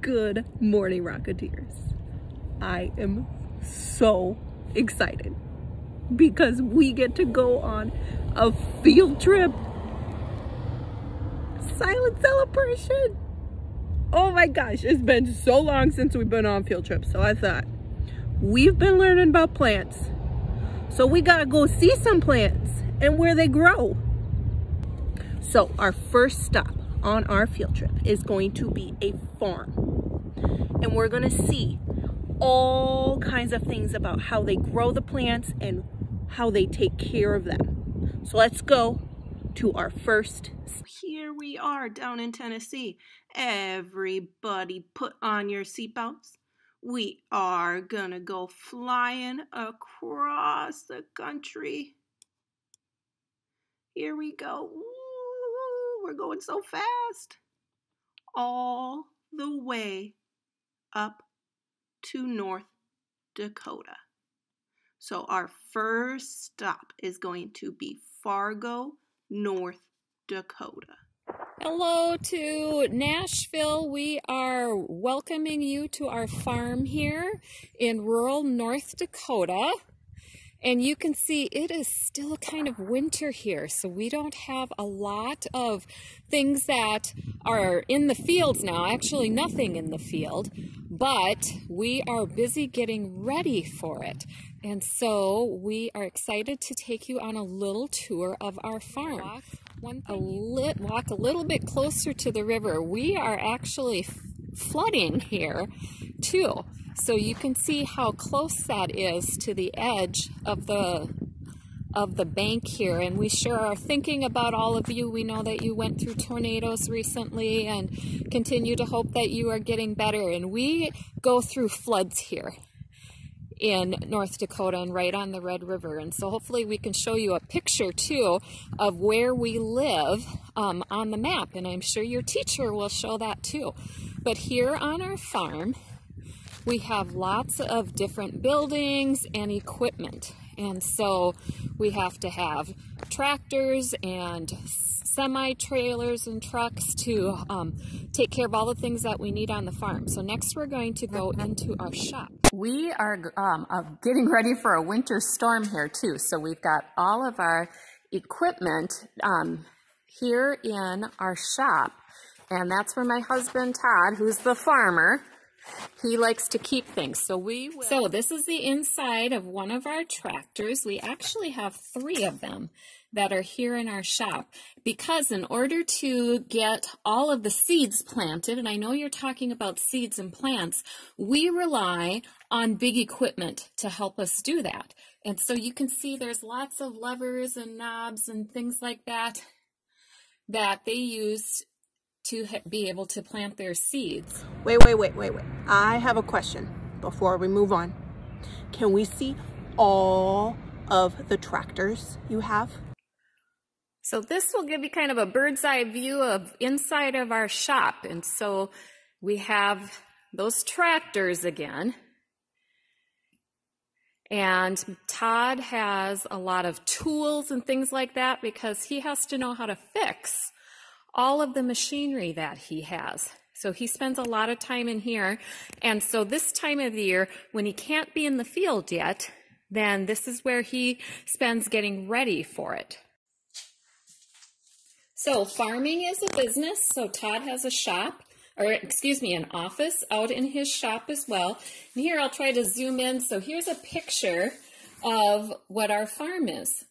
Good morning, Rocketeers. I am so excited because we get to go on a field trip. Silent celebration. Oh my gosh, it's been so long since we've been on field trips. So I thought, we've been learning about plants. So we gotta go see some plants and where they grow. So our first stop on our field trip is going to be a farm. And we're gonna see all kinds of things about how they grow the plants and how they take care of them. So let's go to our first. Here we are down in Tennessee. Everybody put on your seatbelts. We are gonna go flying across the country. Here we go. Ooh, we're going so fast. All the way up to North Dakota. So our first stop is going to be Fargo, North Dakota. Hello to Nashville. We are welcoming you to our farm here in rural North Dakota. And you can see it is still kind of winter here, so we don't have a lot of things that are in the fields now. Actually, nothing in the field, but we are busy getting ready for it. And so we are excited to take you on a little tour of our farm. Walk a little bit closer to the river. We are actually flooding here too. So you can see how close that is to the edge of the bank here, and we sure are thinking about all of you. We know that you went through tornadoes recently and continue to hope that you are getting better. And we go through floods here in North Dakota and right on the Red River. And so hopefully we can show you a picture too of where we live on the map, and I'm sure your teacher will show that too. But here on our farm, we have lots of different buildings and equipment. And so we have to have tractors and semi-trailers and trucks to take care of all the things that we need on the farm. So next we're going to go into our shop. We are getting ready for a winter storm here too. So we've got all of our equipment here in our shop. And that's where my husband Todd, who's the farmer, he likes to keep things. So this is the inside of one of our tractors. We actually have 3 of them that are here in our shop, because in order to get all of the seeds planted, and I know you're talking about seeds and plants, we rely on big equipment to help us do that. And so you can see there's lots of levers and knobs and things like that that they use to be able to plant their seeds. Wait. I have a question before we move on. Can we see all of the tractors you have? So this will give you kind of a bird's eye view of inside of our shop. And so we have those tractors again. And Todd has a lot of tools and things like that because he has to know how to fix all of the machinery that he has. So he spends a lot of time in here. And so this time of the year, when he can't be in the field yet, then this is where he spends getting ready for it. So farming is a business. So Todd has a shop, or excuse me, an office out in his shop as well. And here I'll try to zoom in. So here's a picture of what our farm is.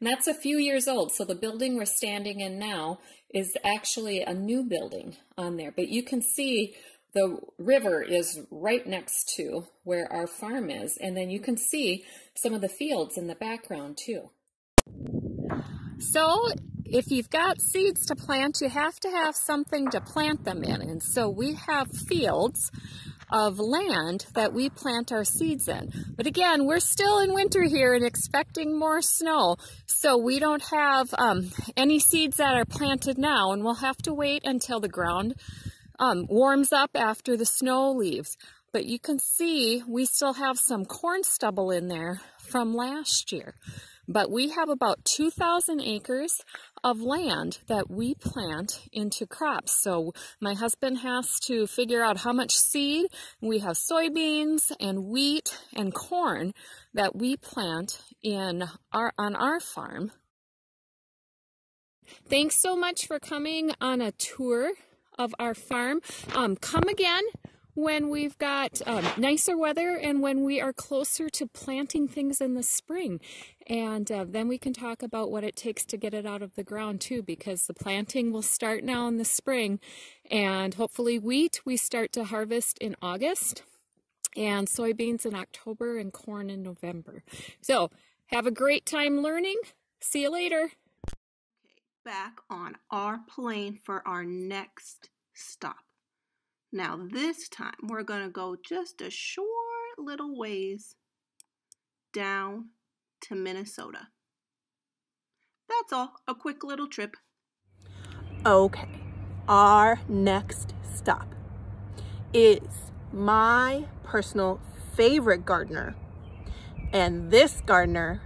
And that's a few years old. So the building we're standing in now is actually a new building on there. But you can see the river is right next to where our farm is. And then you can see some of the fields in the background too. So if you've got seeds to plant, you have to have something to plant them in. And so we have fields of land that we plant our seeds in. But again, we're still in winter here and expecting more snow. So we don't have any seeds that are planted now, and we'll have to wait until the ground warms up after the snow leaves. But you can see we still have some corn stubble in there from last year. But we have about 2,000 acres of land that we plant into crops. So my husband has to figure out how much seed. We have soybeans and wheat and corn that we plant on our farm. Thanks so much for coming on a tour of our farm. Come again when we've got nicer weather and when we are closer to planting things in the spring. And then we can talk about what it takes to get it out of the ground too, because the planting will start now in the spring, and hopefully wheat we start to harvest in August, and soybeans in October, and corn in November. So have a great time learning. See you later. Okay, back on our plane for our next stop. Now this time we're going to go just a short little ways down to Minnesota. That's all, a quick little trip. Okay, our next stop is my personal favorite gardener. And this gardener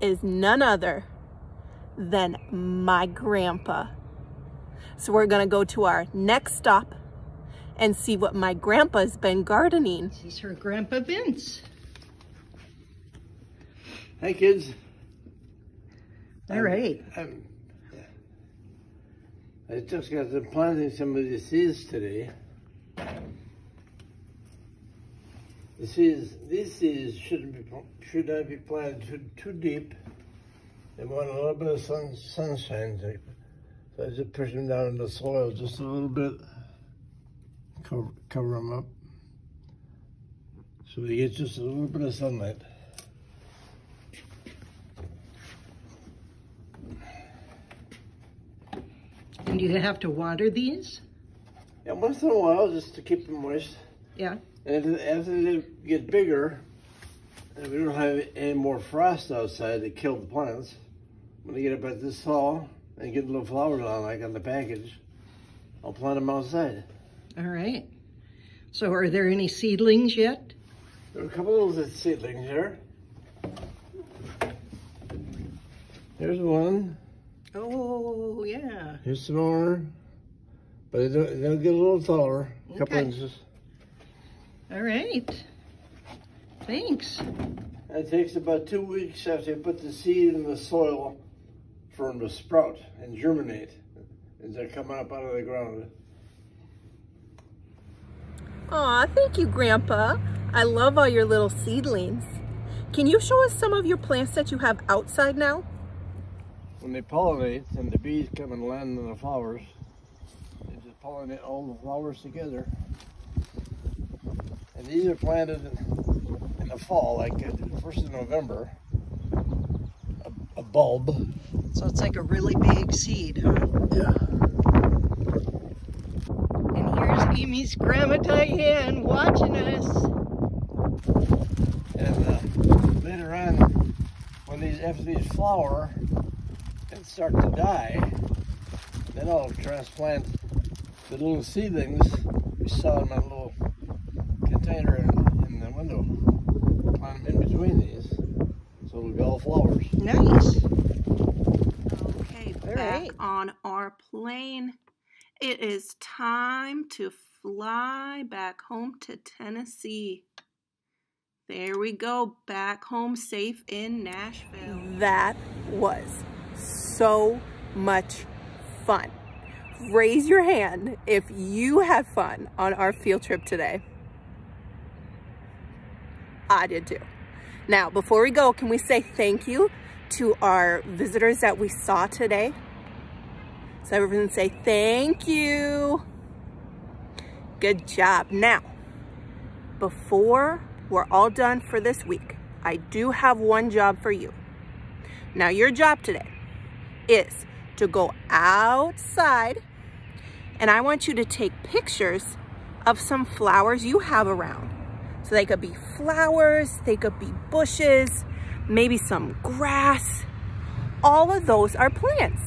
is none other than my grandpa. So we're gonna go to our next stop and see what my grandpa's been gardening. This is her Grandpa Vince. Hi, kids. All right. I just got to planting some of the seeds today. These seeds should not be planted too deep. They want a little bit of sunshine. So I just push them down in the soil just a little bit. Cover them up so they get just a little bit of sunlight. And you have to water these? Yeah, once in a while, just to keep them moist. Yeah. And after they get bigger, and we don't have any more frost outside to kill the plants, when they get up at this tall and get little flowers on, like on the package, I'll plant them outside. All right. So are there any seedlings yet? There are a couple of little seedlings here. Here's one. Oh, yeah. Here's some more. But they'll get a little taller, a couple Okay. inches. All right. Thanks. It takes about 2 weeks after you put the seed in the soil for them to sprout and germinate as they're coming up out of the ground. Aw, thank you, Grandpa. I love all your little seedlings. Can you show us some of your plants that you have outside now? When they pollinate and the bees come and land on the flowers, they just pollinate all the flowers together. And these are planted in the fall, like the 1st of November, a bulb. So it's like a really big seed, huh? Yeah. And here's Amy's Grandma Diane watching us. And later on, after these flower and start to die, then I'll transplant the little seedlings. We saw them in a little container in the window. Plant them in between these, so it'll be all flowers. Nice. Okay, All back right. on our plane. It is time to fly back home to Tennessee. There we go, back home safe in Nashville. That was so much fun. Raise your hand if you had fun on our field trip today. I did too. Now, before we go, can we say thank you to our visitors that we saw today? So everyone say thank you. Good job. Now, before we're all done for this week, I do have one job for you. Now, your job today is to go outside, and I want you to take pictures of some flowers you have around. So they could be flowers, they could be bushes, maybe some grass. All of those are plants.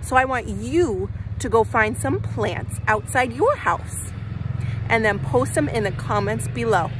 So I want you to go find some plants outside your house and then post them in the comments below.